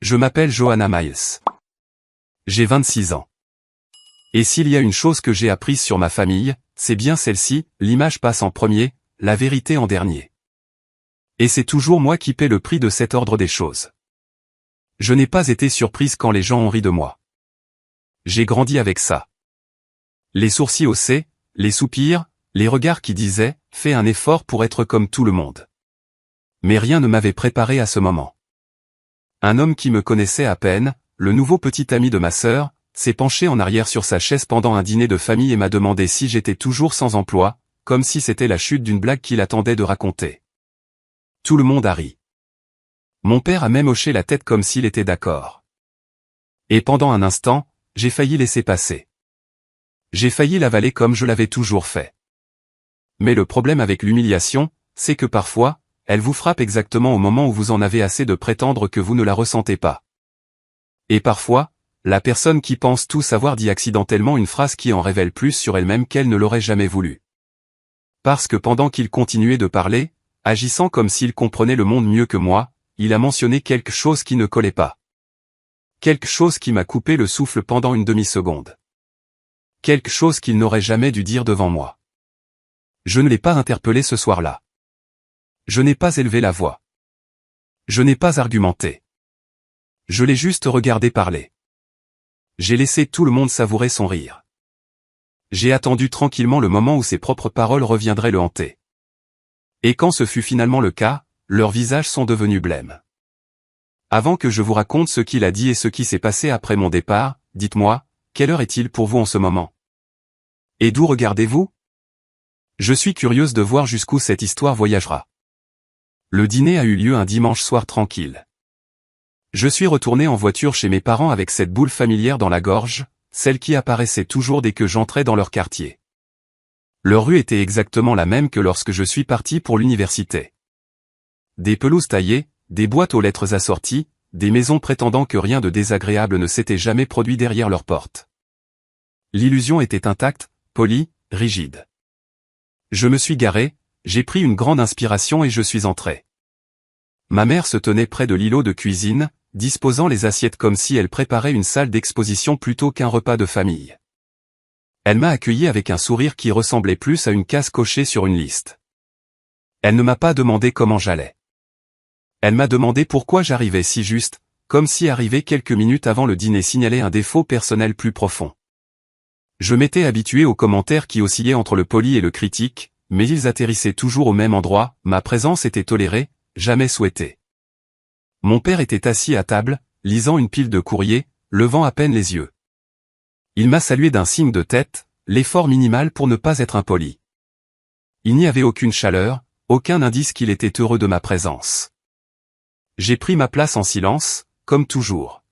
Je m'appelle Johanna Miles. J'ai 26 ans. Et s'il y a une chose que j'ai apprise sur ma famille, c'est bien celle-ci, l'image passe en premier, la vérité en dernier. Et c'est toujours moi qui paie le prix de cet ordre des choses. Je n'ai pas été surprise quand les gens ont ri de moi. J'ai grandi avec ça. Les sourcils haussés, les soupirs, les regards qui disaient « fais un effort pour être comme tout le monde ». Mais rien ne m'avait préparé à ce moment. Un homme qui me connaissait à peine, le nouveau petit ami de ma sœur, s'est penché en arrière sur sa chaise pendant un dîner de famille et m'a demandé si j'étais toujours sans emploi, comme si c'était la chute d'une blague qu'il attendait de raconter. Tout le monde a ri. Mon père a même hoché la tête comme s'il était d'accord. Et pendant un instant, j'ai failli laisser passer. J'ai failli l'avaler comme je l'avais toujours fait. Mais le problème avec l'humiliation, c'est que parfois, elle vous frappe exactement au moment où vous en avez assez de prétendre que vous ne la ressentez pas. Et parfois, la personne qui pense tout savoir dit accidentellement une phrase qui en révèle plus sur elle-même qu'elle ne l'aurait jamais voulu. Parce que pendant qu'il continuait de parler, agissant comme s'il comprenait le monde mieux que moi, il a mentionné quelque chose qui ne collait pas. Quelque chose qui m'a coupé le souffle pendant une demi-seconde. Quelque chose qu'il n'aurait jamais dû dire devant moi. Je ne l'ai pas interpellé ce soir-là. Je n'ai pas élevé la voix. Je n'ai pas argumenté. Je l'ai juste regardé parler. J'ai laissé tout le monde savourer son rire. J'ai attendu tranquillement le moment où ses propres paroles reviendraient le hanter. Et quand ce fut finalement le cas, leurs visages sont devenus blêmes. Avant que je vous raconte ce qu'il a dit et ce qui s'est passé après mon départ, dites-moi, quelle heure est-il pour vous en ce moment? Et d'où regardez-vous? Je suis curieuse de voir jusqu'où cette histoire voyagera. Le dîner a eu lieu un dimanche soir tranquille. Je suis retourné en voiture chez mes parents avec cette boule familière dans la gorge, celle qui apparaissait toujours dès que j'entrais dans leur quartier. Leur rue était exactement la même que lorsque je suis parti pour l'université. Des pelouses taillées, des boîtes aux lettres assorties, des maisons prétendant que rien de désagréable ne s'était jamais produit derrière leurs portes. L'illusion était intacte, polie, rigide. Je me suis garé, j'ai pris une grande inspiration et je suis entré. Ma mère se tenait près de l'îlot de cuisine, disposant les assiettes comme si elle préparait une salle d'exposition plutôt qu'un repas de famille. Elle m'a accueilli avec un sourire qui ressemblait plus à une case cochée sur une liste. Elle ne m'a pas demandé comment j'allais. Elle m'a demandé pourquoi j'arrivais si juste, comme si arriver quelques minutes avant le dîner signalait un défaut personnel plus profond. Je m'étais habitué aux commentaires qui oscillaient entre le poli et le critique, mais ils atterrissaient toujours au même endroit, ma présence était tolérée, jamais souhaitée. Mon père était assis à table, lisant une pile de courriers, levant à peine les yeux. Il m'a salué d'un signe de tête, l'effort minimal pour ne pas être impoli. Il n'y avait aucune chaleur, aucun indice qu'il était heureux de ma présence. J'ai pris ma place en silence, comme toujours.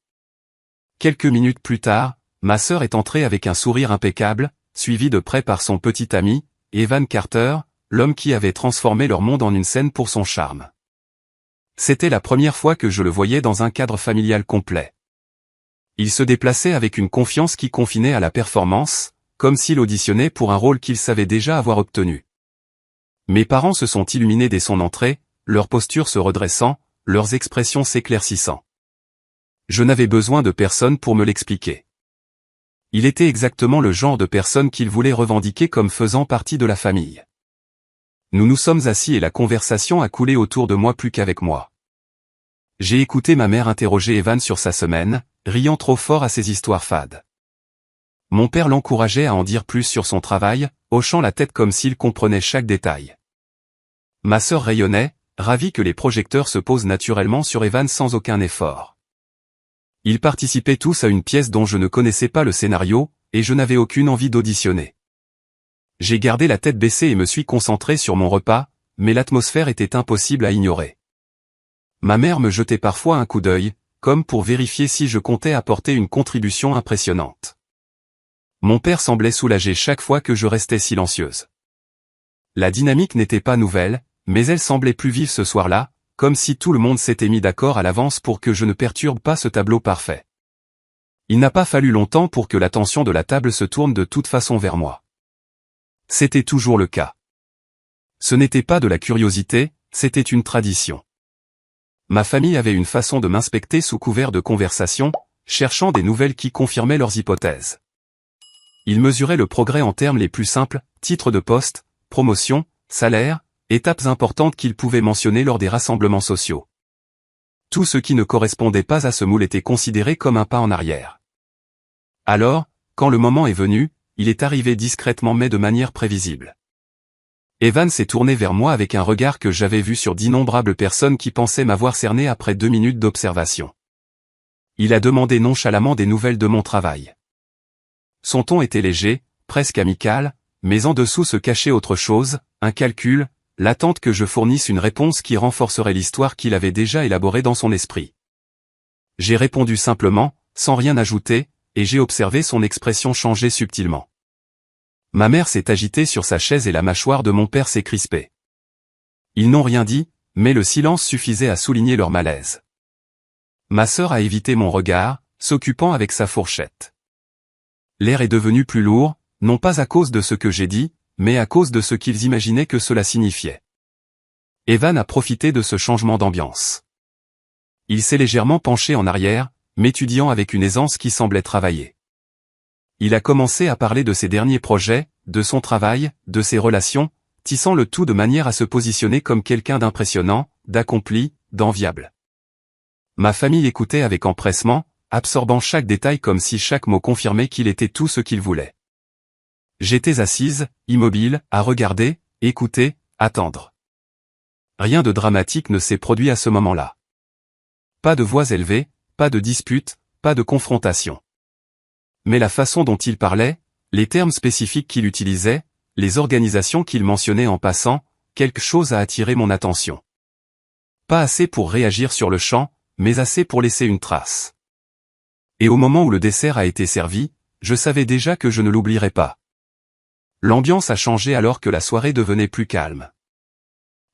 Quelques minutes plus tard, ma sœur est entrée avec un sourire impeccable, suivie de près par son petit ami, Evan Carter, l'homme qui avait transformé leur monde en une scène pour son charme. C'était la première fois que je le voyais dans un cadre familial complet. Il se déplaçait avec une confiance qui confinait à la performance, comme s'il auditionnait pour un rôle qu'il savait déjà avoir obtenu. Mes parents se sont illuminés dès son entrée, leur posture se redressant, leurs expressions s'éclaircissant. Je n'avais besoin de personne pour me l'expliquer. Il était exactement le genre de personne qu'il voulait revendiquer comme faisant partie de la famille. Nous nous sommes assis et la conversation a coulé autour de moi plus qu'avec moi. J'ai écouté ma mère interroger Evan sur sa semaine, riant trop fort à ses histoires fades. Mon père l'encourageait à en dire plus sur son travail, hochant la tête comme s'il comprenait chaque détail. Ma sœur rayonnait, ravie que les projecteurs se posent naturellement sur Evan sans aucun effort. Ils participaient tous à une pièce dont je ne connaissais pas le scénario, et je n'avais aucune envie d'auditionner. J'ai gardé la tête baissée et me suis concentré sur mon repas, mais l'atmosphère était impossible à ignorer. Ma mère me jetait parfois un coup d'œil, comme pour vérifier si je comptais apporter une contribution impressionnante. Mon père semblait soulagé chaque fois que je restais silencieuse. La dynamique n'était pas nouvelle, mais elle semblait plus vive ce soir-là, comme si tout le monde s'était mis d'accord à l'avance pour que je ne perturbe pas ce tableau parfait. Il n'a pas fallu longtemps pour que l'attention de la table se tourne de toute façon vers moi. C'était toujours le cas. Ce n'était pas de la curiosité, c'était une tradition. Ma famille avait une façon de m'inspecter sous couvert de conversation, cherchant des nouvelles qui confirmaient leurs hypothèses. Ils mesuraient le progrès en termes les plus simples, titres de poste, promotion, salaire, étapes importantes qu'ils pouvaient mentionner lors des rassemblements sociaux. Tout ce qui ne correspondait pas à ce moule était considéré comme un pas en arrière. Alors, quand le moment est venu, il est arrivé discrètement mais de manière prévisible. Evan s'est tourné vers moi avec un regard que j'avais vu sur d'innombrables personnes qui pensaient m'avoir cerné après 2 minutes d'observation. Il a demandé nonchalamment des nouvelles de mon travail. Son ton était léger, presque amical, mais en dessous se cachait autre chose, un calcul, l'attente que je fournisse une réponse qui renforcerait l'histoire qu'il avait déjà élaborée dans son esprit. J'ai répondu simplement, sans rien ajouter, et j'ai observé son expression changer subtilement. Ma mère s'est agitée sur sa chaise et la mâchoire de mon père s'est crispée. Ils n'ont rien dit, mais le silence suffisait à souligner leur malaise. Ma sœur a évité mon regard, s'occupant avec sa fourchette. L'air est devenu plus lourd, non pas à cause de ce que j'ai dit, mais à cause de ce qu'ils imaginaient que cela signifiait. Evan a profité de ce changement d'ambiance. Il s'est légèrement penché en arrière, m'étudiant avec une aisance qui semblait travailler. Il a commencé à parler de ses derniers projets, de son travail, de ses relations, tissant le tout de manière à se positionner comme quelqu'un d'impressionnant, d'accompli, d'enviable. Ma famille écoutait avec empressement, absorbant chaque détail comme si chaque mot confirmait qu'il était tout ce qu'il voulait. J'étais assise, immobile, à regarder, écouter, attendre. Rien de dramatique ne s'est produit à ce moment-là. Pas de voix élevée, pas de dispute, pas de confrontation. Mais la façon dont il parlait, les termes spécifiques qu'il utilisait, les organisations qu'il mentionnait en passant, quelque chose a attiré mon attention. Pas assez pour réagir sur le champ, mais assez pour laisser une trace. Et au moment où le dessert a été servi, je savais déjà que je ne l'oublierais pas. L'ambiance a changé alors que la soirée devenait plus calme.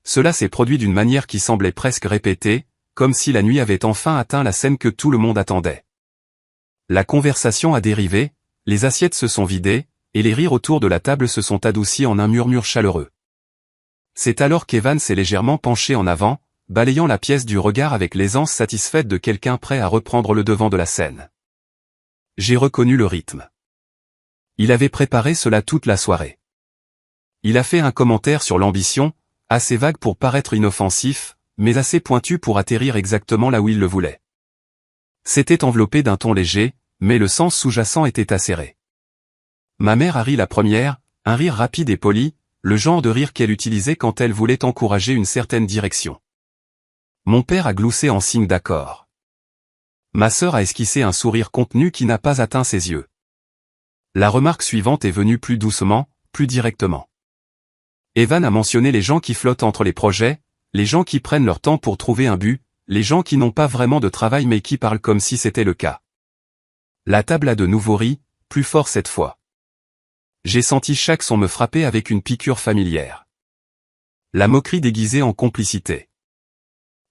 Cela s'est produit d'une manière qui semblait presque répétée, comme si la nuit avait enfin atteint la scène que tout le monde attendait. La conversation a dérivé, les assiettes se sont vidées, et les rires autour de la table se sont adoucis en un murmure chaleureux. C'est alors qu'Evan s'est légèrement penché en avant, balayant la pièce du regard avec l'aisance satisfaite de quelqu'un prêt à reprendre le devant de la scène. J'ai reconnu le rythme. Il avait préparé cela toute la soirée. Il a fait un commentaire sur l'ambition, assez vague pour paraître inoffensif, mais assez pointu pour atterrir exactement là où il le voulait. C'était enveloppé d'un ton léger, mais le sens sous-jacent était acéré. Ma mère a ri la première, un rire rapide et poli, le genre de rire qu'elle utilisait quand elle voulait encourager une certaine direction. Mon père a gloussé en signe d'accord. Ma sœur a esquissé un sourire contenu qui n'a pas atteint ses yeux. La remarque suivante est venue plus doucement, plus directement. Evan a mentionné les gens qui flottent entre les projets, les gens qui prennent leur temps pour trouver un but, les gens qui n'ont pas vraiment de travail mais qui parlent comme si c'était le cas. La table a de nouveau ri, plus fort cette fois. J'ai senti chaque son me frapper avec une piqûre familière. La moquerie déguisée en complicité.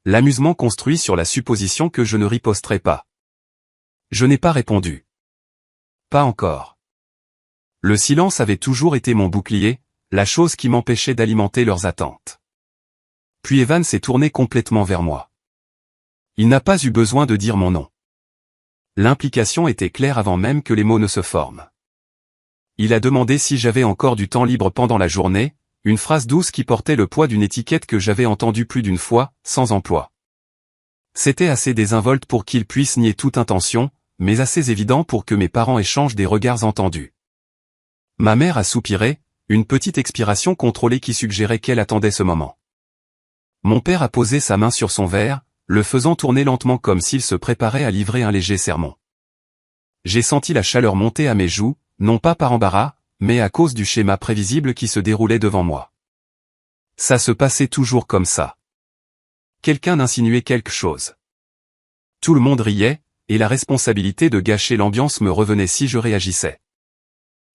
L'amusement construit sur la supposition que je ne riposterais pas. Je n'ai pas répondu. Pas encore. Le silence avait toujours été mon bouclier, la chose qui m'empêchait d'alimenter leurs attentes. Puis Evan s'est tourné complètement vers moi. Il n'a pas eu besoin de dire mon nom. L'implication était claire avant même que les mots ne se forment. Il a demandé si j'avais encore du temps libre pendant la journée, une phrase douce qui portait le poids d'une étiquette que j'avais entendue plus d'une fois, sans emploi. C'était assez désinvolte pour qu'il puisse nier toute intention, mais assez évident pour que mes parents échangent des regards entendus. Ma mère a soupiré, une petite expiration contrôlée qui suggérait qu'elle attendait ce moment. Mon père a posé sa main sur son verre, le faisant tourner lentement comme s'il se préparait à livrer un léger sermon. J'ai senti la chaleur monter à mes joues, non pas par embarras, mais à cause du schéma prévisible qui se déroulait devant moi. Ça se passait toujours comme ça. Quelqu'un insinuait quelque chose. Tout le monde riait, et la responsabilité de gâcher l'ambiance me revenait si je réagissais.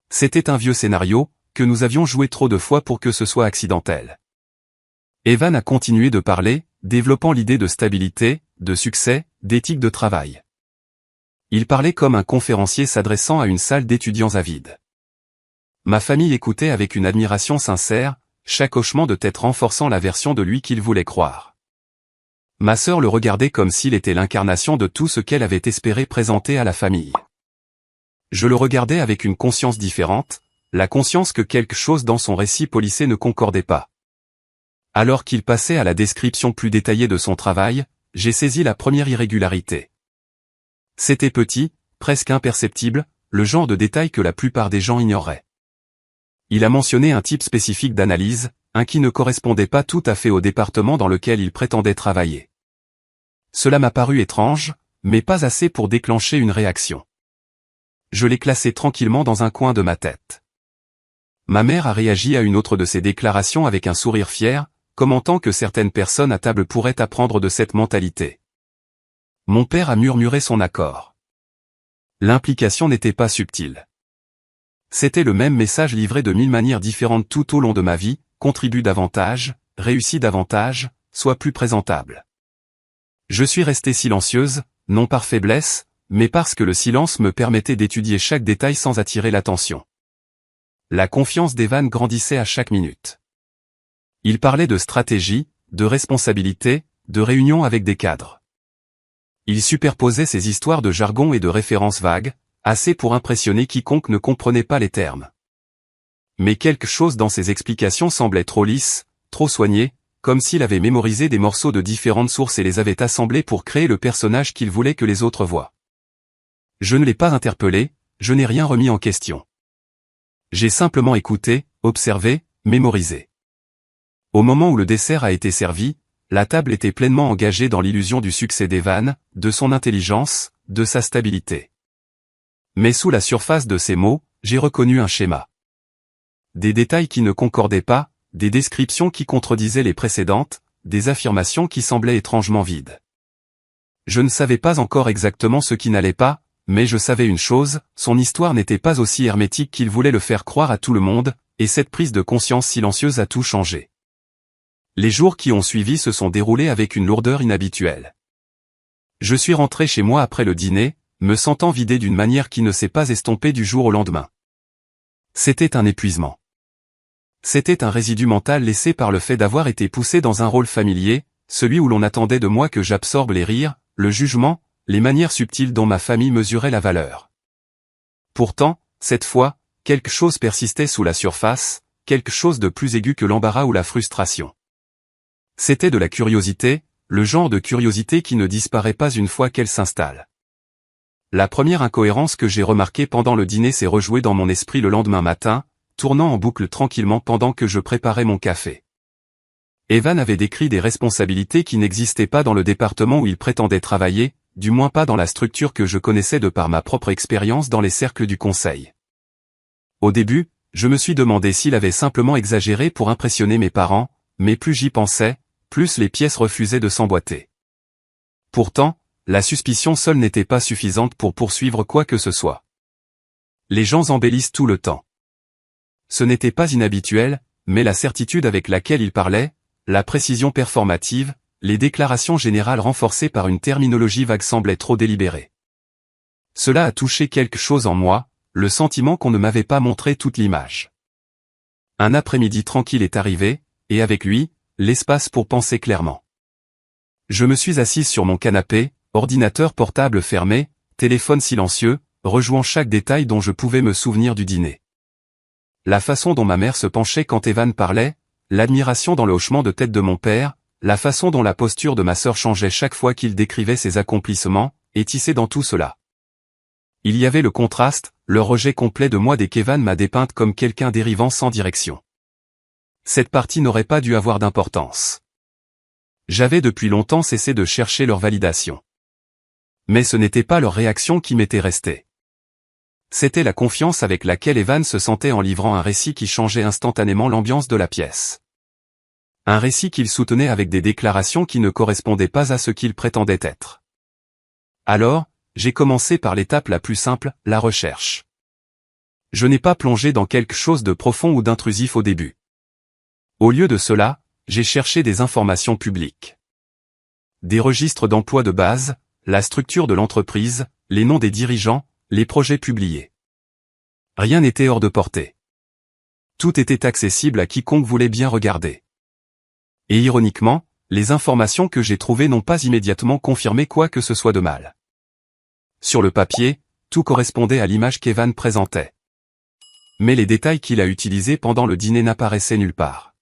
C'était un vieux scénario, que nous avions joué trop de fois pour que ce soit accidentel. Evan a continué de parler, développant l'idée de stabilité, de succès, d'éthique de travail. Il parlait comme un conférencier s'adressant à une salle d'étudiants avides. Ma famille écoutait avec une admiration sincère, chaque hochement de tête renforçant la version de lui qu'il voulait croire. Ma sœur le regardait comme s'il était l'incarnation de tout ce qu'elle avait espéré présenter à la famille. Je le regardais avec une conscience différente, la conscience que quelque chose dans son récit policé ne concordait pas. Alors qu'il passait à la description plus détaillée de son travail, j'ai saisi la première irrégularité. C'était petit, presque imperceptible, le genre de détail que la plupart des gens ignoreraient. Il a mentionné un type spécifique d'analyse, un qui ne correspondait pas tout à fait au département dans lequel il prétendait travailler. Cela m'a paru étrange, mais pas assez pour déclencher une réaction. Je l'ai classé tranquillement dans un coin de ma tête. Ma mère a réagi à une autre de ses déclarations avec un sourire fier, commentant que certaines personnes à table pourraient apprendre de cette mentalité. Mon père a murmuré son accord. L'implication n'était pas subtile. C'était le même message livré de 1000 manières différentes tout au long de ma vie: contribue davantage, réussis davantage, sois plus présentable. Je suis restée silencieuse, non par faiblesse, mais parce que le silence me permettait d'étudier chaque détail sans attirer l'attention. La confiance d'Evan grandissait à chaque minute. Il parlait de stratégie, de responsabilité, de réunion avec des cadres. Il superposait ses histoires de jargon et de références vagues, assez pour impressionner quiconque ne comprenait pas les termes. Mais quelque chose dans ses explications semblait trop lisse, trop soigné, comme s'il avait mémorisé des morceaux de différentes sources et les avait assemblés pour créer le personnage qu'il voulait que les autres voient. Je ne l'ai pas interpellé, je n'ai rien remis en question. J'ai simplement écouté, observé, mémorisé. Au moment où le dessert a été servi, la table était pleinement engagée dans l'illusion du succès d'Evan, de son intelligence, de sa stabilité. Mais sous la surface de ces mots, j'ai reconnu un schéma. Des détails qui ne concordaient pas, des descriptions qui contredisaient les précédentes, des affirmations qui semblaient étrangement vides. Je ne savais pas encore exactement ce qui n'allait pas, mais je savais une chose: son histoire n'était pas aussi hermétique qu'il voulait le faire croire à tout le monde, et cette prise de conscience silencieuse a tout changé. Les jours qui ont suivi se sont déroulés avec une lourdeur inhabituelle. Je suis rentré chez moi après le dîner, me sentant vidé d'une manière qui ne s'est pas estompée du jour au lendemain. C'était un épuisement. C'était un résidu mental laissé par le fait d'avoir été poussé dans un rôle familier, celui où l'on attendait de moi que j'absorbe les rires, le jugement, les manières subtiles dont ma famille mesurait la valeur. Pourtant, cette fois, quelque chose persistait sous la surface, quelque chose de plus aigu que l'embarras ou la frustration. C'était de la curiosité, le genre de curiosité qui ne disparaît pas une fois qu'elle s'installe. La première incohérence que j'ai remarquée pendant le dîner s'est rejouée dans mon esprit le lendemain matin, tournant en boucle tranquillement pendant que je préparais mon café. Evan avait décrit des responsabilités qui n'existaient pas dans le département où il prétendait travailler, du moins pas dans la structure que je connaissais de par ma propre expérience dans les cercles du conseil. Au début, je me suis demandé s'il avait simplement exagéré pour impressionner mes parents, mais plus j'y pensais, plus les pièces refusaient de s'emboîter. Pourtant, la suspicion seule n'était pas suffisante pour poursuivre quoi que ce soit. Les gens embellissent tout le temps. Ce n'était pas inhabituel, mais la certitude avec laquelle il parlait, la précision performative, les déclarations générales renforcées par une terminologie vague semblaient trop délibérées. Cela a touché quelque chose en moi, le sentiment qu'on ne m'avait pas montré toute l'image. Un après-midi tranquille est arrivé, et avec lui, l'espace pour penser clairement. Je me suis assise sur mon canapé, ordinateur portable fermé, téléphone silencieux, rejouant chaque détail dont je pouvais me souvenir du dîner. La façon dont ma mère se penchait quand Evan parlait, l'admiration dans le hochement de tête de mon père, la façon dont la posture de ma sœur changeait chaque fois qu'il décrivait ses accomplissements, et tissé dans tout cela. Il y avait le contraste, le rejet complet de moi dès qu'Evan m'a dépeinte comme quelqu'un dérivant sans direction. Cette partie n'aurait pas dû avoir d'importance. J'avais depuis longtemps cessé de chercher leur validation. Mais ce n'était pas leur réaction qui m'était restée. C'était la confiance avec laquelle Evan se sentait en livrant un récit qui changeait instantanément l'ambiance de la pièce. Un récit qu'il soutenait avec des déclarations qui ne correspondaient pas à ce qu'il prétendait être. Alors, j'ai commencé par l'étape la plus simple, la recherche. Je n'ai pas plongé dans quelque chose de profond ou d'intrusif au début. Au lieu de cela, j'ai cherché des informations publiques. Des registres d'emploi de base, la structure de l'entreprise, les noms des dirigeants, les projets publiés. Rien n'était hors de portée. Tout était accessible à quiconque voulait bien regarder. Et ironiquement, les informations que j'ai trouvées n'ont pas immédiatement confirmé quoi que ce soit de mal. Sur le papier, tout correspondait à l'image qu'Evan présentait. Mais les détails qu'il a utilisés pendant le dîner n'apparaissaient nulle part.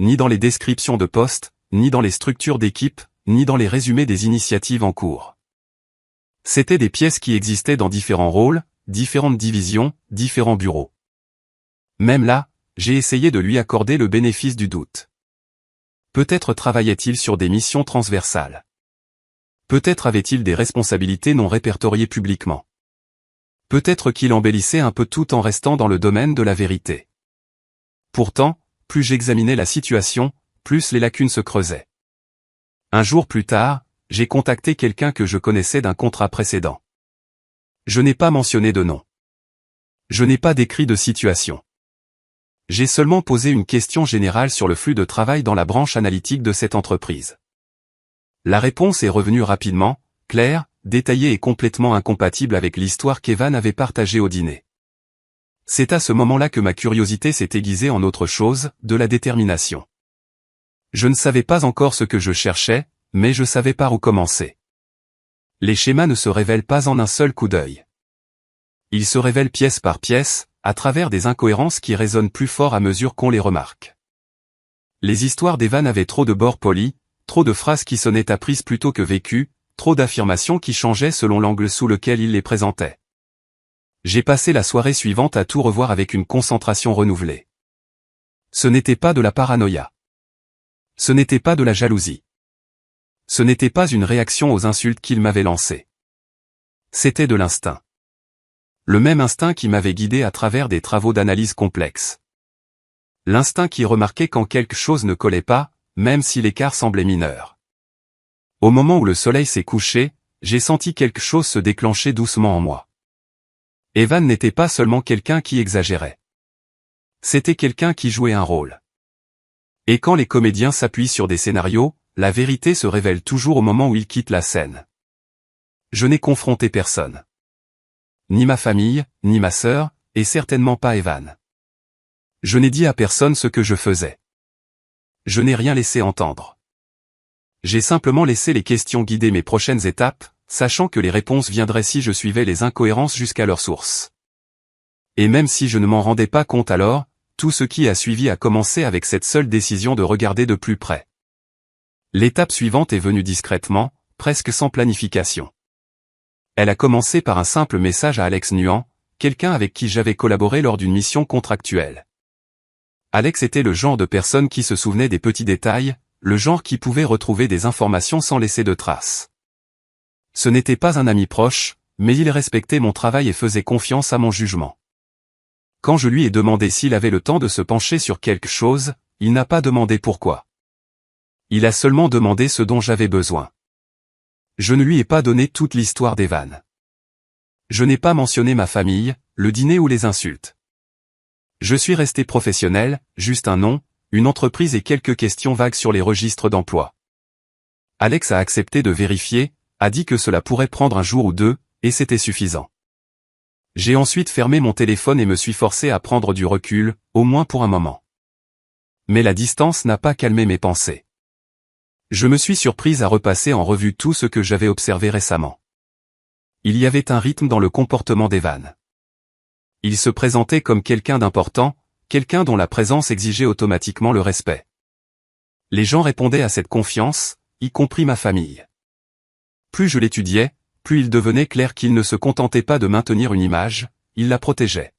Ni dans les descriptions de postes, ni dans les structures d'équipe, ni dans les résumés des initiatives en cours. C'étaient des pièces qui existaient dans différents rôles, différentes divisions, différents bureaux. Même là, j'ai essayé de lui accorder le bénéfice du doute. Peut-être travaillait-il sur des missions transversales. Peut-être avait-il des responsabilités non répertoriées publiquement. Peut-être qu'il embellissait un peu tout en restant dans le domaine de la vérité. Pourtant, plus j'examinais la situation, plus les lacunes se creusaient. Un jour plus tard, j'ai contacté quelqu'un que je connaissais d'un contrat précédent. Je n'ai pas mentionné de nom. Je n'ai pas décrit de situation. J'ai seulement posé une question générale sur le flux de travail dans la branche analytique de cette entreprise. La réponse est revenue rapidement, claire, détaillée et complètement incompatible avec l'histoire qu'Evan avait partagée au dîner. C'est à ce moment-là que ma curiosité s'est aiguisée en autre chose, de la détermination. Je ne savais pas encore ce que je cherchais, mais je savais par où commencer. Les schémas ne se révèlent pas en un seul coup d'œil. Ils se révèlent pièce par pièce, à travers des incohérences qui résonnent plus fort à mesure qu'on les remarque. Les histoires d'Evan avaient trop de bords polis, trop de phrases qui sonnaient apprises plutôt que vécues, trop d'affirmations qui changeaient selon l'angle sous lequel il les présentait. J'ai passé la soirée suivante à tout revoir avec une concentration renouvelée. Ce n'était pas de la paranoïa. Ce n'était pas de la jalousie. Ce n'était pas une réaction aux insultes qu'il m'avait lancées. C'était de l'instinct. Le même instinct qui m'avait guidé à travers des travaux d'analyse complexes. L'instinct qui remarquait quand quelque chose ne collait pas, même si l'écart semblait mineur. Au moment où le soleil s'est couché, j'ai senti quelque chose se déclencher doucement en moi. Evan n'était pas seulement quelqu'un qui exagérait. C'était quelqu'un qui jouait un rôle. Et quand les comédiens s'appuient sur des scénarios, la vérité se révèle toujours au moment où ils quittent la scène. Je n'ai confronté personne. Ni ma famille, ni ma sœur, et certainement pas Evan. Je n'ai dit à personne ce que je faisais. Je n'ai rien laissé entendre. J'ai simplement laissé les questions guider mes prochaines étapes, sachant que les réponses viendraient si je suivais les incohérences jusqu'à leur source. Et même si je ne m'en rendais pas compte alors, tout ce qui a suivi a commencé avec cette seule décision de regarder de plus près. L'étape suivante est venue discrètement, presque sans planification. Elle a commencé par un simple message à Alex Nuan, quelqu'un avec qui j'avais collaboré lors d'une mission contractuelle. Alex était le genre de personne qui se souvenait des petits détails, le genre qui pouvait retrouver des informations sans laisser de traces. Ce n'était pas un ami proche, mais il respectait mon travail et faisait confiance à mon jugement. Quand je lui ai demandé s'il avait le temps de se pencher sur quelque chose, il n'a pas demandé pourquoi. Il a seulement demandé ce dont j'avais besoin. Je ne lui ai pas donné toute l'histoire d'Evan. Je n'ai pas mentionné ma famille, le dîner ou les insultes. Je suis resté professionnel, juste un nom, une entreprise et quelques questions vagues sur les registres d'emploi. Alex a accepté de vérifier, a dit que cela pourrait prendre un jour ou deux, et c'était suffisant. J'ai ensuite fermé mon téléphone et me suis forcé à prendre du recul, au moins pour un moment. Mais la distance n'a pas calmé mes pensées. Je me suis surprise à repasser en revue tout ce que j'avais observé récemment. Il y avait un rythme dans le comportement d'Evan. Il se présentait comme quelqu'un d'important, quelqu'un dont la présence exigeait automatiquement le respect. Les gens répondaient à cette confiance, y compris ma famille. Plus je l'étudiais, plus il devenait clair qu'il ne se contentait pas de maintenir une image, il la protégeait.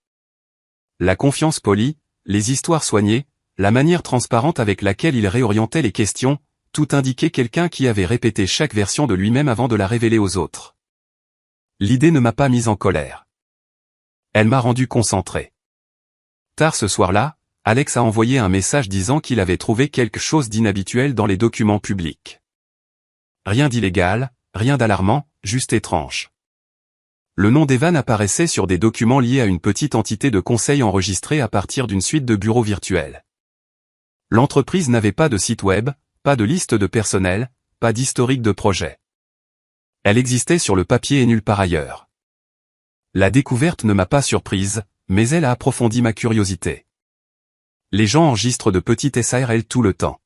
La confiance polie, les histoires soignées, la manière transparente avec laquelle il réorientait les questions, tout indiquait quelqu'un qui avait répété chaque version de lui-même avant de la révéler aux autres. L'idée ne m'a pas mise en colère. Elle m'a rendu concentré. Tard ce soir-là, Alex a envoyé un message disant qu'il avait trouvé quelque chose d'inhabituel dans les documents publics. Rien d'illégal, rien d'alarmant, juste étrange. Le nom d'Evan apparaissait sur des documents liés à une petite entité de conseil enregistrée à partir d'une suite de bureaux virtuels. L'entreprise n'avait pas de site web, pas de liste de personnel, pas d'historique de projet. Elle existait sur le papier et nulle part ailleurs. La découverte ne m'a pas surprise, mais elle a approfondi ma curiosité. Les gens enregistrent de petites SARL tout le temps.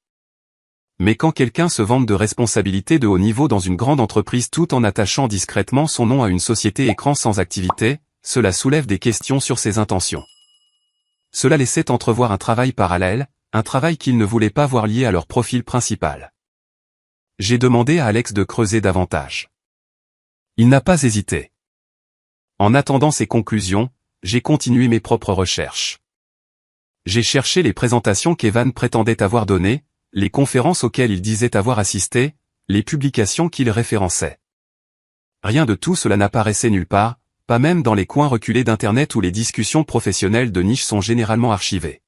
Mais quand quelqu'un se vante de responsabilités de haut niveau dans une grande entreprise tout en attachant discrètement son nom à une société écran sans activité, cela soulève des questions sur ses intentions. Cela laissait entrevoir un travail parallèle, un travail qu'ils ne voulaient pas voir lié à leur profil principal. J'ai demandé à Alex de creuser davantage. Il n'a pas hésité. En attendant ses conclusions, j'ai continué mes propres recherches. J'ai cherché les présentations qu'Evan prétendait avoir données, les conférences auxquelles il disait avoir assisté, les publications qu'il référençait. Rien de tout cela n'apparaissait nulle part, pas même dans les coins reculés d'Internet où les discussions professionnelles de niche sont généralement archivées.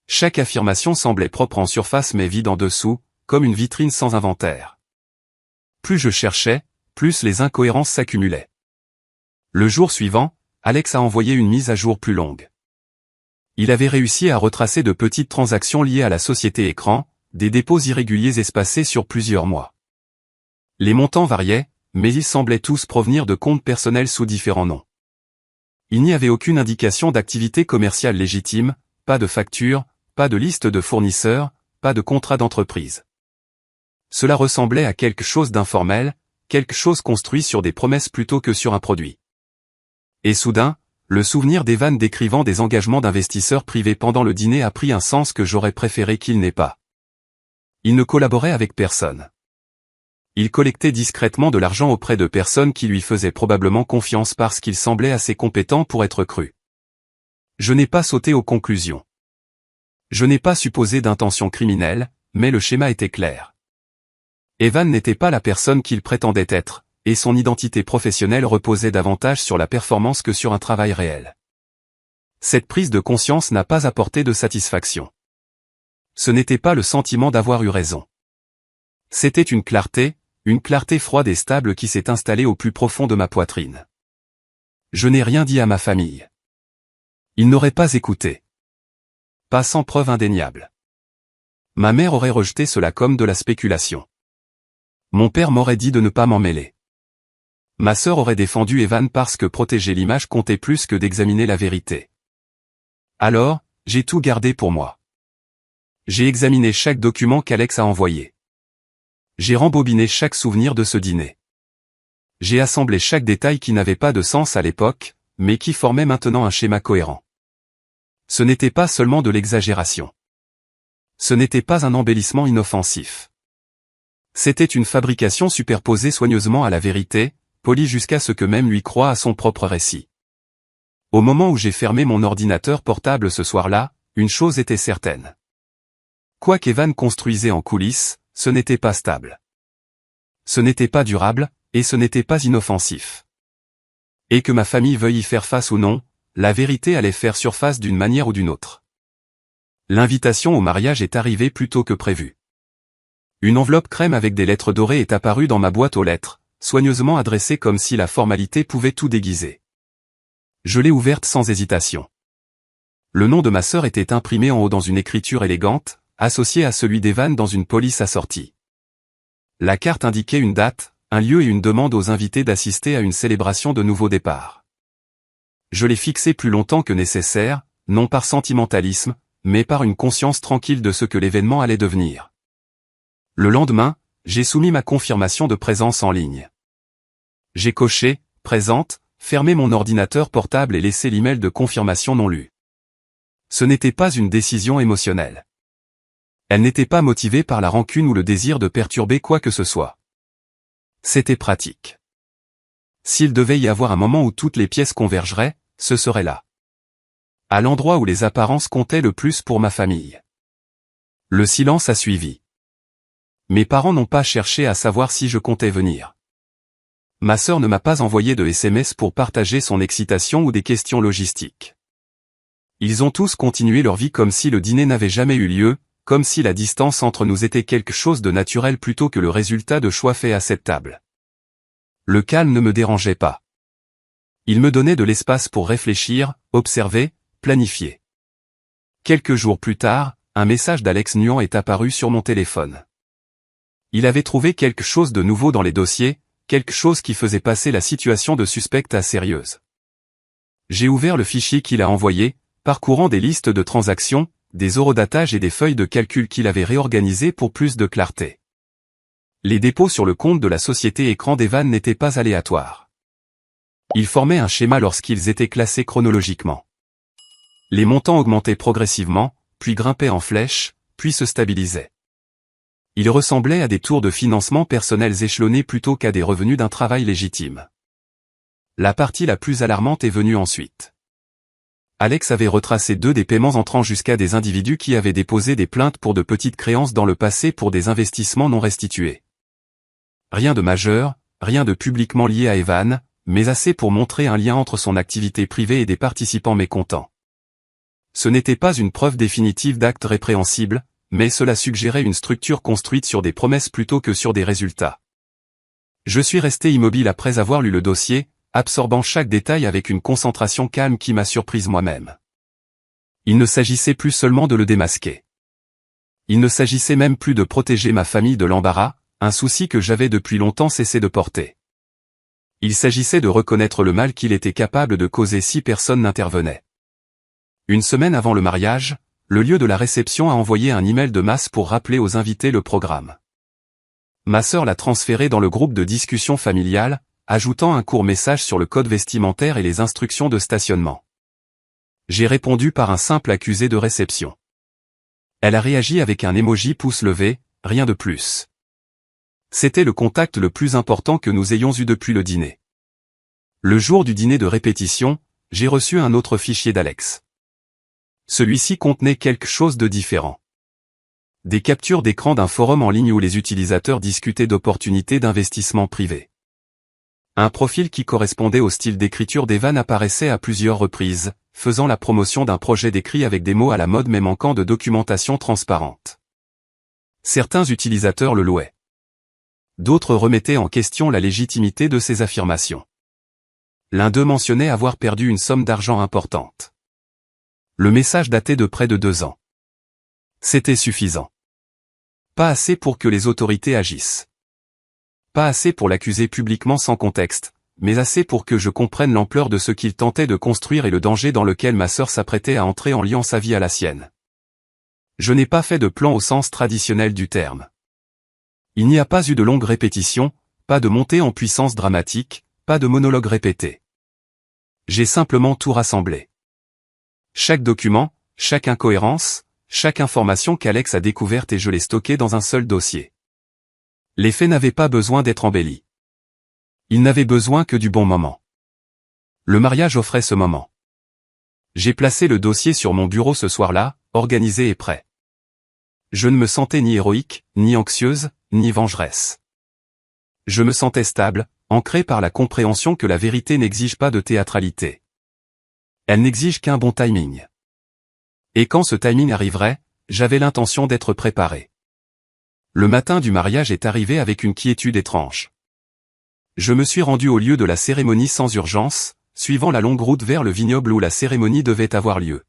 Chaque affirmation semblait propre en surface mais vide en dessous, comme une vitrine sans inventaire. Plus je cherchais, plus les incohérences s'accumulaient. Le jour suivant, Alex a envoyé une mise à jour plus longue. Il avait réussi à retracer de petites transactions liées à la société écran, des dépôts irréguliers espacés sur plusieurs mois. Les montants variaient, mais ils semblaient tous provenir de comptes personnels sous différents noms. Il n'y avait aucune indication d'activité commerciale légitime, pas de facture, pas de liste de fournisseurs, pas de contrat d'entreprise. Cela ressemblait à quelque chose d'informel, quelque chose construit sur des promesses plutôt que sur un produit. Et soudain, le souvenir d'Evan décrivant des engagements d'investisseurs privés pendant le dîner a pris un sens que j'aurais préféré qu'il n'ait pas. Il ne collaborait avec personne. Il collectait discrètement de l'argent auprès de personnes qui lui faisaient probablement confiance parce qu'il semblait assez compétent pour être cru. Je n'ai pas sauté aux conclusions. Je n'ai pas supposé d'intention criminelle, mais le schéma était clair. Evan n'était pas la personne qu'il prétendait être, et son identité professionnelle reposait davantage sur la performance que sur un travail réel. Cette prise de conscience n'a pas apporté de satisfaction. Ce n'était pas le sentiment d'avoir eu raison. C'était une clarté froide et stable qui s'est installée au plus profond de ma poitrine. Je n'ai rien dit à ma famille. Ils n'auraient pas écouté. Pas sans preuve indéniable. Ma mère aurait rejeté cela comme de la spéculation. Mon père m'aurait dit de ne pas m'en mêler. Ma sœur aurait défendu Evan parce que protéger l'image comptait plus que d'examiner la vérité. Alors, j'ai tout gardé pour moi. J'ai examiné chaque document qu'Alex a envoyé. J'ai rembobiné chaque souvenir de ce dîner. J'ai assemblé chaque détail qui n'avait pas de sens à l'époque, mais qui formait maintenant un schéma cohérent. Ce n'était pas seulement de l'exagération. Ce n'était pas un embellissement inoffensif. C'était une fabrication superposée soigneusement à la vérité, polie jusqu'à ce que même lui croie à son propre récit. Au moment où j'ai fermé mon ordinateur portable ce soir-là, une chose était certaine. Quoi qu'Evan construisait en coulisses, ce n'était pas stable. Ce n'était pas durable, et ce n'était pas inoffensif. Et que ma famille veuille y faire face ou non, la vérité allait faire surface d'une manière ou d'une autre. L'invitation au mariage est arrivée plus tôt que prévu. Une enveloppe crème avec des lettres dorées est apparue dans ma boîte aux lettres, soigneusement adressée comme si la formalité pouvait tout déguiser. Je l'ai ouverte sans hésitation. Le nom de ma sœur était imprimé en haut dans une écriture élégante, associé à celui d'Evan dans une police assortie. La carte indiquait une date, un lieu et une demande aux invités d'assister à une célébration de nouveau départ. Je l'ai fixée plus longtemps que nécessaire, non par sentimentalisme, mais par une conscience tranquille de ce que l'événement allait devenir. Le lendemain, j'ai soumis ma confirmation de présence en ligne. J'ai coché « Présente », fermé mon ordinateur portable et laissé l'email de confirmation non lu. Ce n'était pas une décision émotionnelle. Elle n'était pas motivée par la rancune ou le désir de perturber quoi que ce soit. C'était pratique. S'il devait y avoir un moment où toutes les pièces convergeraient, ce serait là. À l'endroit où les apparences comptaient le plus pour ma famille. Le silence a suivi. Mes parents n'ont pas cherché à savoir si je comptais venir. Ma sœur ne m'a pas envoyé de SMS pour partager son excitation ou des questions logistiques. Ils ont tous continué leur vie comme si le dîner n'avait jamais eu lieu, comme si la distance entre nous était quelque chose de naturel plutôt que le résultat de choix faits à cette table. Le calme ne me dérangeait pas. Il me donnait de l'espace pour réfléchir, observer, planifier. Quelques jours plus tard, un message d'Alex Nuan est apparu sur mon téléphone. Il avait trouvé quelque chose de nouveau dans les dossiers, quelque chose qui faisait passer la situation de suspecte à sérieuse. J'ai ouvert le fichier qu'il a envoyé, parcourant des listes de transactions, des horodatages et des feuilles de calcul qu'il avait réorganisées pour plus de clarté. Les dépôts sur le compte de la société écran d'Evan n'étaient pas aléatoires. Ils formaient un schéma lorsqu'ils étaient classés chronologiquement. Les montants augmentaient progressivement, puis grimpaient en flèche, puis se stabilisaient. Ils ressemblaient à des tours de financement personnels échelonnés plutôt qu'à des revenus d'un travail légitime. La partie la plus alarmante est venue ensuite. Alex avait retracé 2 des paiements entrant jusqu'à des individus qui avaient déposé des plaintes pour de petites créances dans le passé pour des investissements non restitués. Rien de majeur, rien de publiquement lié à Evan, mais assez pour montrer un lien entre son activité privée et des participants mécontents. Ce n'était pas une preuve définitive d'acte répréhensible, mais cela suggérait une structure construite sur des promesses plutôt que sur des résultats. Je suis resté immobile après avoir lu le dossier, absorbant chaque détail avec une concentration calme qui m'a surprise moi-même. Il ne s'agissait plus seulement de le démasquer. Il ne s'agissait même plus de protéger ma famille de l'embarras, un souci que j'avais depuis longtemps cessé de porter. Il s'agissait de reconnaître le mal qu'il était capable de causer si personne n'intervenait. Une semaine avant le mariage, le lieu de la réception a envoyé un email de masse pour rappeler aux invités le programme. Ma sœur l'a transféré dans le groupe de discussion familiale, ajoutant un court message sur le code vestimentaire et les instructions de stationnement. J'ai répondu par un simple accusé de réception. Elle a réagi avec un emoji pouce levé, rien de plus. C'était le contact le plus important que nous ayons eu depuis le dîner. Le jour du dîner de répétition, j'ai reçu un autre fichier d'Alex. Celui-ci contenait quelque chose de différent. Des captures d'écran d'un forum en ligne où les utilisateurs discutaient d'opportunités d'investissement privé. Un profil qui correspondait au style d'écriture d'Evan apparaissait à plusieurs reprises, faisant la promotion d'un projet d'écrit avec des mots à la mode mais manquant de documentation transparente. Certains utilisateurs le louaient. D'autres remettaient en question la légitimité de ses affirmations. L'un d'eux mentionnait avoir perdu une somme d'argent importante. Le message datait de près de 2 ans. C'était suffisant. Pas assez pour que les autorités agissent. Pas assez pour l'accuser publiquement sans contexte, mais assez pour que je comprenne l'ampleur de ce qu'il tentait de construire et le danger dans lequel ma sœur s'apprêtait à entrer en liant sa vie à la sienne. Je n'ai pas fait de plan au sens traditionnel du terme. Il n'y a pas eu de longue répétition, pas de montée en puissance dramatique, pas de monologue répété. J'ai simplement tout rassemblé. Chaque document, chaque incohérence, chaque information qu'Alex a découverte et je l'ai stockée dans un seul dossier. Les faits n'avaient pas besoin d'être embellis. Ils n'avaient besoin que du bon moment. Le mariage offrait ce moment. J'ai placé le dossier sur mon bureau ce soir-là, organisé et prêt. Je ne me sentais ni héroïque, ni anxieuse, ni vengeresse. Je me sentais stable, ancré par la compréhension que la vérité n'exige pas de théâtralité. Elle n'exige qu'un bon timing. Et quand ce timing arriverait, j'avais l'intention d'être préparé. Le matin du mariage est arrivé avec une quiétude étrange. Je me suis rendu au lieu de la cérémonie sans urgence, suivant la longue route vers le vignoble où la cérémonie devait avoir lieu.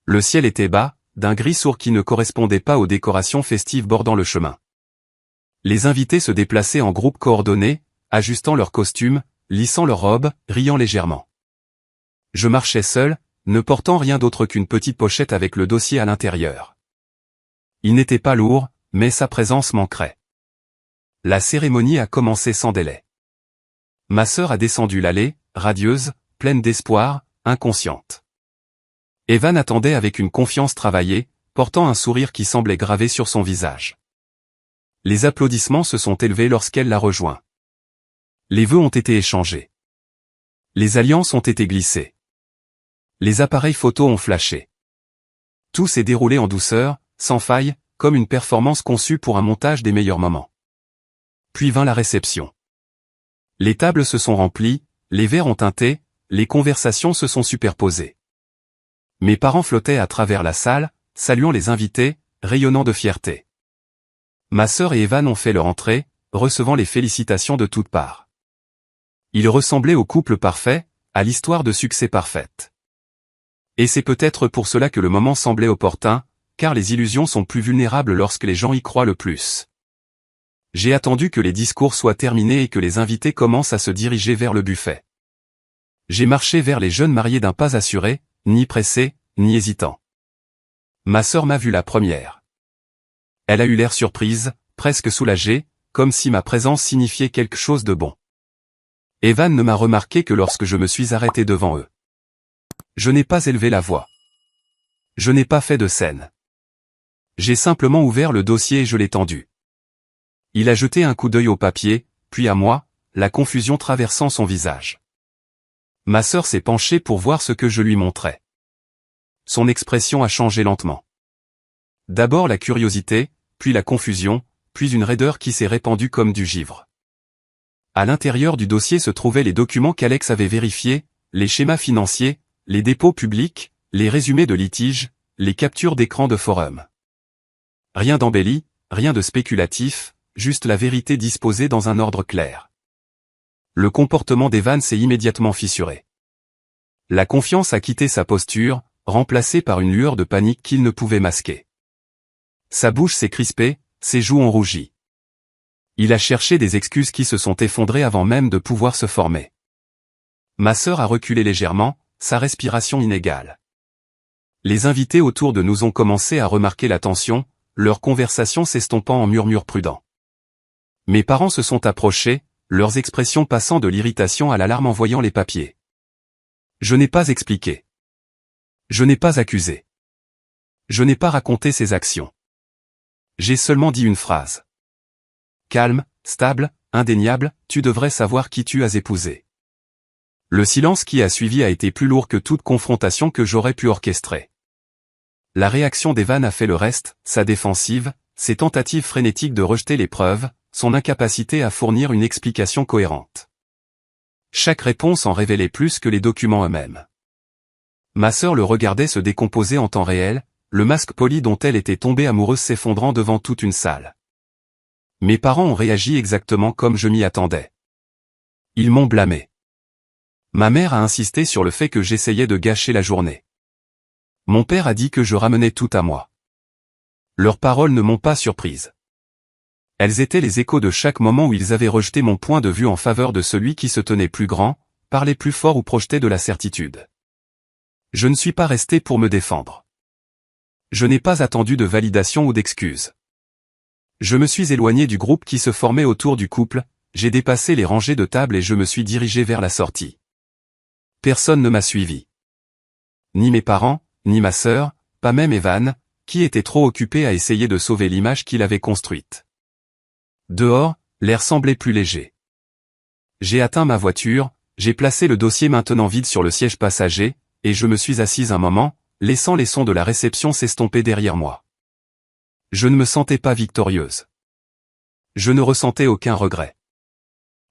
Le ciel était bas, d'un gris sourd qui ne correspondait pas aux décorations festives bordant le chemin. Les invités se déplaçaient en groupes coordonnés, ajustant leurs costumes, lissant leurs robes, riant légèrement. Je marchais seul, ne portant rien d'autre qu'une petite pochette avec le dossier à l'intérieur. Il n'était pas lourd, mais sa présence manquerait. La cérémonie a commencé sans délai. Ma sœur a descendu l'allée, radieuse, pleine d'espoir, inconsciente. Evan attendait avec une confiance travaillée, portant un sourire qui semblait gravé sur son visage. Les applaudissements se sont élevés lorsqu'elle l'a rejoint. Les vœux ont été échangés. Les alliances ont été glissées. Les appareils photos ont flashé. Tout s'est déroulé en douceur, sans faille, comme une performance conçue pour un montage des meilleurs moments. Puis vint la réception. Les tables se sont remplies, les verres ont teinté, les conversations se sont superposées. Mes parents flottaient à travers la salle, saluant les invités, rayonnant de fierté. Ma sœur et Evan ont fait leur entrée, recevant les félicitations de toutes parts. Ils ressemblaient au couple parfait, à l'histoire de succès parfaite. Et c'est peut-être pour cela que le moment semblait opportun, car les illusions sont plus vulnérables lorsque les gens y croient le plus. J'ai attendu que les discours soient terminés et que les invités commencent à se diriger vers le buffet. J'ai marché vers les jeunes mariés d'un pas assuré, ni pressé, ni hésitant. Ma sœur m'a vu la première. Elle a eu l'air surprise, presque soulagée, comme si ma présence signifiait quelque chose de bon. Evan ne m'a remarqué que lorsque je me suis arrêté devant eux. Je n'ai pas élevé la voix. Je n'ai pas fait de scène. J'ai simplement ouvert le dossier et je l'ai tendu. Il a jeté un coup d'œil au papier, puis à moi, la confusion traversant son visage. Ma sœur s'est penchée pour voir ce que je lui montrais. Son expression a changé lentement. D'abord la curiosité, puis la confusion, puis une raideur qui s'est répandue comme du givre. À l'intérieur du dossier se trouvaient les documents qu'Alex avait vérifiés, les schémas financiers, les dépôts publics, les résumés de litiges, les captures d'écran de forum. Rien d'embelli, rien de spéculatif, juste la vérité disposée dans un ordre clair. Le comportement d'Evan s'est immédiatement fissuré. La confiance a quitté sa posture, remplacée par une lueur de panique qu'il ne pouvait masquer. Sa bouche s'est crispée, ses joues ont rougi. Il a cherché des excuses qui se sont effondrées avant même de pouvoir se former. Ma sœur a reculé légèrement, sa respiration inégale. Les invités autour de nous ont commencé à remarquer la tension, leur conversation s'estompant en murmures prudents. Mes parents se sont approchés, leurs expressions passant de l'irritation à l'alarme en voyant les papiers. Je n'ai pas expliqué. Je n'ai pas accusé. Je n'ai pas raconté ses actions. J'ai seulement dit une phrase. Calme, stable, indéniable, tu devrais savoir qui tu as épousé. Le silence qui a suivi a été plus lourd que toute confrontation que j'aurais pu orchestrer. La réaction d'Evan a fait le reste, sa défensive, ses tentatives frénétiques de rejeter les preuves, son incapacité à fournir une explication cohérente. Chaque réponse en révélait plus que les documents eux-mêmes. Ma sœur le regardait se décomposer en temps réel, le masque poli dont elle était tombée amoureuse s'effondrant devant toute une salle. Mes parents ont réagi exactement comme je m'y attendais. Ils m'ont blâmé. Ma mère a insisté sur le fait que j'essayais de gâcher la journée. Mon père a dit que je ramenais tout à moi. Leurs paroles ne m'ont pas surprise. Elles étaient les échos de chaque moment où ils avaient rejeté mon point de vue en faveur de celui qui se tenait plus grand, parlait plus fort ou projetait de la certitude. Je ne suis pas resté pour me défendre. Je n'ai pas attendu de validation ou d'excuses. Je me suis éloigné du groupe qui se formait autour du couple, j'ai dépassé les rangées de tables et je me suis dirigé vers la sortie. Personne ne m'a suivi. Ni mes parents, ni ma sœur, pas même Evan, qui était trop occupé à essayer de sauver l'image qu'il avait construite. Dehors, l'air semblait plus léger. J'ai atteint ma voiture, j'ai placé le dossier maintenant vide sur le siège passager, et je me suis assise un moment, laissant les sons de la réception s'estomper derrière moi. Je ne me sentais pas victorieuse. Je ne ressentais aucun regret.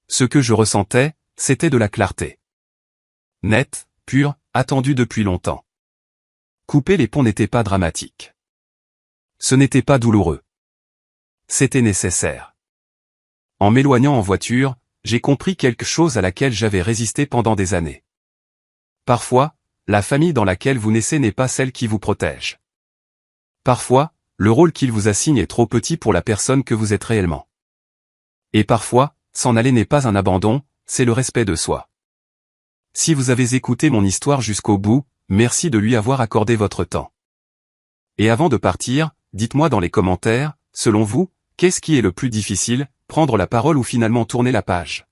Ce que je ressentais, c'était de la clarté. Nette, pure, attendue depuis longtemps. Couper les ponts n'était pas dramatique. Ce n'était pas douloureux. C'était nécessaire. En m'éloignant en voiture, j'ai compris quelque chose à laquelle j'avais résisté pendant des années. Parfois, la famille dans laquelle vous naissez n'est pas celle qui vous protège. Parfois, le rôle qu'il vous assigne est trop petit pour la personne que vous êtes réellement. Et parfois, s'en aller n'est pas un abandon, c'est le respect de soi. Si vous avez écouté mon histoire jusqu'au bout, merci de lui avoir accordé votre temps. Et avant de partir, dites-moi dans les commentaires, selon vous, qu'est-ce qui est le plus difficile, prendre la parole ou finalement tourner la page ?